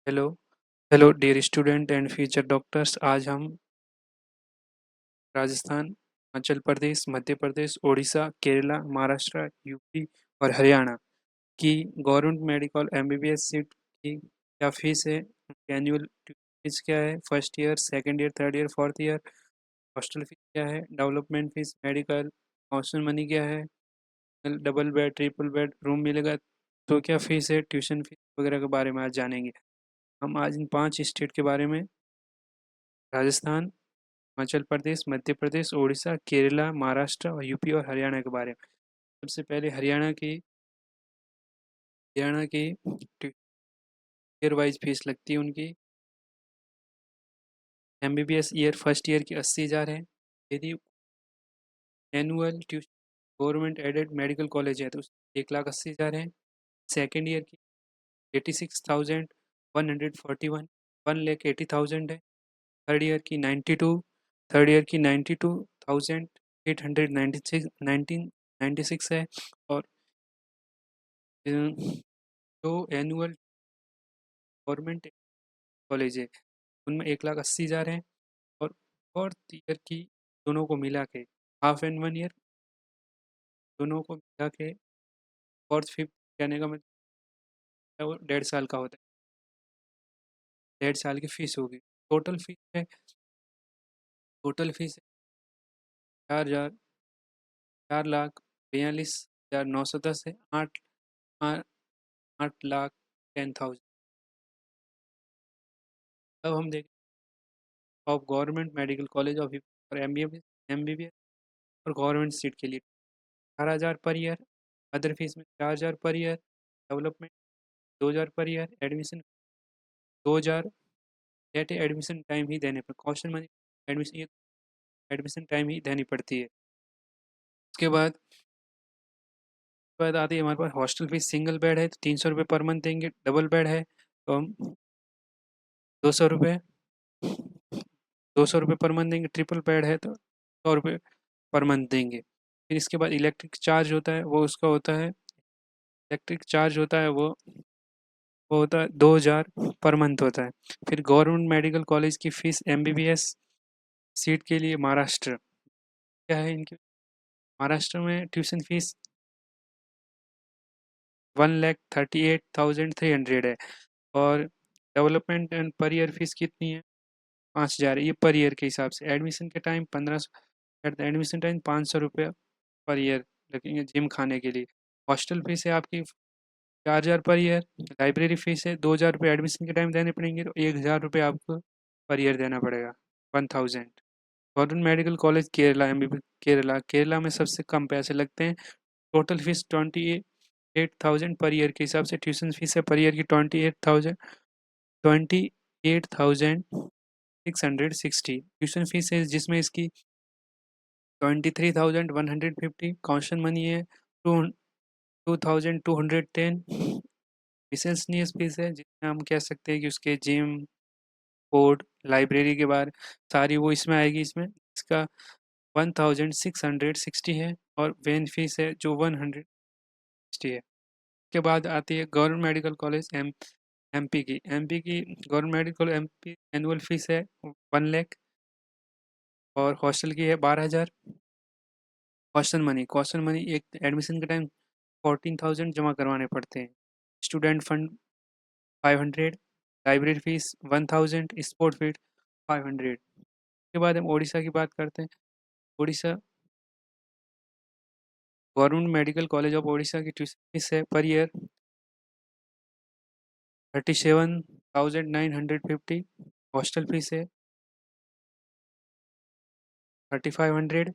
Hello hello dear student and future doctors. आज हम Rajasthan, Himachal Pradesh, Madhya Pradesh, Orissa, Kerala, Maharashtra, UP और हरियाणा की गवर्नमेंट मेडिकल एमबीबीएस सीट की क्या फीस है, एनुअल फीस क्या है, first year, second year, third year, fourth year, hostel fees क्या है, development fees, medical council money क्या है, double bed triple bed room मिलेगा तो क्या फीस है, ट्यूशन फीस वगैरह के बारे में आज जानेंगे। हम आज इन 5 स्टेट के बारे में, राजस्थान, हिमाचल प्रदेश, मध्य प्रदेश, उड़ीसा, केरला, महाराष्ट्र और यूपी और हरियाणा के बारे में। सबसे पहले हरियाणा की ईयर वाइज फीस लगती है उनकी। एमबीबीएस ईयर फर्स्ट ईयर की 80,000 है। यदि annual tuition government aided medical college है तो 1,80,000 है। सेकेंड ईयर की 86,141, 1,80,000 है। थर्ड ईयर की 92,896 है। और जो एनुअल गवर्नमेंट कॉलेज है उनमें 1,80,000 है। और फोर्थ ईयर की दोनों को मिला के, हाफ एंड वन ईयर दोनों को मिला के, फोर्थ फिफ्थ कहने का मतलब है वो 1.5 साल का होता है। 1.5 साल की फीस होगी। टोटल फीस है टोटल फीस 4 हजार 4,42,910 है। 8,10,000। अब हम देखें of government medical college of और एमबीबीएस और गवर्नमेंट सीट के लिए 18,000 पर ईयर। अदर फीस में 4,000 पर ईयर। डेवलपमेंट 2,000 पर ईयर। एडमिशन 2,000। एडमिशन टाइम ही देने पर caution money admission admission time ही देनी पड़ती है। उसके बाद आती है हमारे पास हॉस्टल फीस। सिंगल बेड है तो 300 रुपये पर मंथ देंगे। डबल बेड है तो हम 200 रुपये 200 रुपये पर मंथ देंगे। ट्रिपल बेड है तो 100 रुपये पर मंथ देंगे। फिर इसके बाद इलेक्ट्रिक चार्ज होता है, वो उसका होता है, इलेक्ट्रिक चार्ज होता है वो होता है 2,000 पर मंथ होता है। फिर गवर्नमेंट मेडिकल कॉलेज की फ़ीस एमबीबीएस सीट के लिए महाराष्ट्र क्या है इनकी। महाराष्ट्र में ट्यूशन फीस 1,38,300 है। और development and per year fees कितनी है, 5,000 है। ये पर ईयर के हिसाब से। एडमिशन के time 1500, at the admission time 500 रुपये पर ईयर लगेंगे जिम खाने के लिए। हॉस्टल फीस है आपकी 4,000 पर ईयर। लाइब्रेरी फीस है 2,000 रुपये एडमिशन के टाइम देने पड़ेंगे तो 1,000 रुपये आपको पर ईयर देना पड़ेगा, 1,000। Government medical college Kerala MBB Kerala में सबसे कम पैसे लगते हैं। टोटल फीस 28,000 पर ईयर के हिसाब से ट्यूशन फीस है पर ईयर की 28,660 ट्यूशन फीस है, जिसमें इसकी 23,150 कॉशन मनी है, 2,210 मिसेलेनियस फीस है, जिसमें हम कह सकते हैं कि उसके जिम, बोर्ड, लाइब्रेरी के बाहर सारी वो इसमें आएगी। इसमें इसका 1,660 है। और वेन फीस है जो 160 है। के बाद आती है गवर्नमेंट मेडिकल कॉलेज एमपी की government medical MP annual fees है 1 लाख। और हॉस्टल की है 12,000। कॉस्टल मनी एक एडमिशन के टाइम 14,000 जमा करवाने पड़ते हैं। Student fund 500। Library fees 1,000। Sport fees 500। के बाद हम उड़ीसा की बात करते हैं। Orissa government medical college of Orissa की ट्यूशन फीस है पर ईयर 37,950। हॉस्टल फीस है 3,500।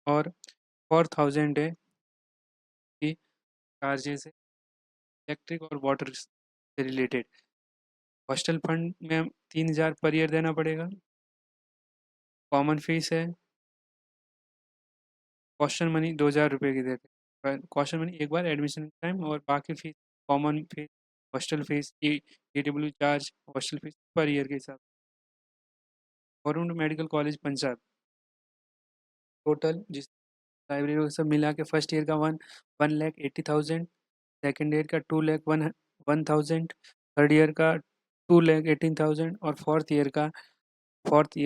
और 4,000 है की चार्जेस है इलेक्ट्रिक और वाटर से रिलेटेड। हॉस्टल फंड में 3,000 पर ईयर देना पड़ेगा। कॉमन फीस है कॉस्टल मनी 2,000 रुपये की देते हैं। कॉस्टल मनी एक बार एडमिशन टाइम, और बाकी fees common fees, hostel fees, EW charge, hostel fees per year के हिसाब। Government medical college Punjab total जिस लाइब्रेरी सब मिला के फर्स्ट ईयर का 1,80,000। सेकेंड ईयर का 2,01,000। थर्ड ईयर का 2,18,000 और फोर्थ ईयर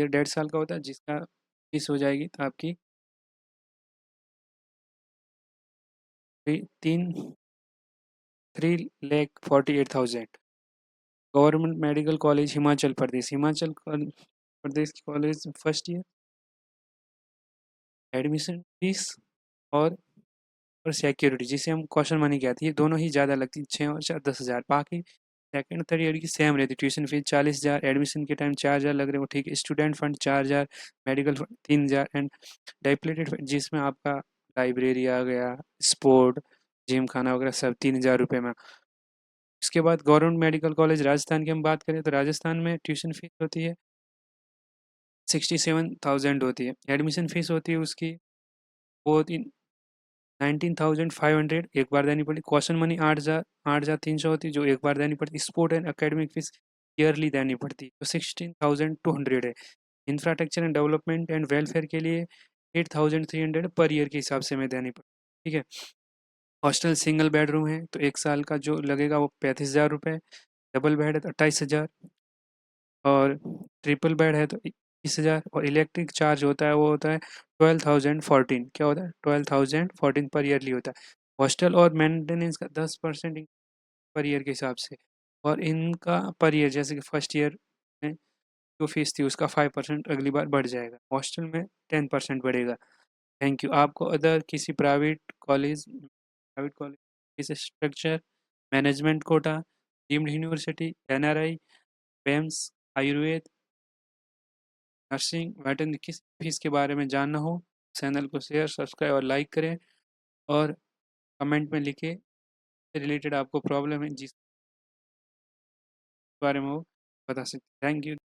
1.5 साल का होता है, जिसका फीस हो जाएगी तो आपकी 3,48,000। Government medical college Himachal Pradesh college first year admission fees और सिक्योरिटी, जिसे हम क्वेश्चन मनी कहते हैं, ये दोनों ही ज़्यादा लगती है, 6 और 10,000। बाकी सेकंड थर्ड ईयर की सेम रहती है। ट्यूशन फीस 40,000, एडमिशन के टाइम 4,000 लग रहे हो, ठीक है। Student fund 4,000, medical fund 3,000 and depleted fund, जिसमें आपका लाइब्रेरी आ गया, स्पोर्ट, जिम खाना वगैरह सब 3,000 रुपये में। इसके बाद गवर्नमेंट मेडिकल कॉलेज राजस्थान की हम बात करें तो राजस्थान में ट्यूशन फीस होती है 67,000 होती है। एडमिशन फीस होती है उसकी वो 19,500 एक बार देनी पड़ती। क्वेश्चन मनी 8,300 होती है, जो एक बार देनी पड़ती। Sport and academic fees yearly देनी पड़ती, तो 16,200 है। Infrastructure and development and welfare के लिए 8,300 पर ईयर के हिसाब से हमें देनी पड़ती, ठीक है। हॉस्टल सिंगल बेडरूम है तो 1 साल का जो लगेगा वो 35,000 रुपये। डबल बेड है तो 28,000 और ट्रिपल बेड है तो 21,000। और इलेक्ट्रिक चार्ज होता है वो होता है 12,014। क्या होता है? 12,014 पर ईयरली होता है। हॉस्टल और मेंटेनेंस का 10% पर ईयर के हिसाब से। और इनका पर ईयर जैसे कि फर्स्ट ईयर में जो फीस थी उसका 5% अगली बार बढ़ जाएगा। हॉस्टल में 10% बढ़ेगा। Thank you. आपको अदर किसी private college fees structure, management quota, deemed university, NRI, BAMS, Ayurveda, nursing, veterinary किस फीस के बारे में जानना हो, चैनल को शेयर, सब्सक्राइब और लाइक करें और कमेंट में लिखें रिलेटेड आपको प्रॉब्लम है जिस बारे में वो बता सकते। Thank you.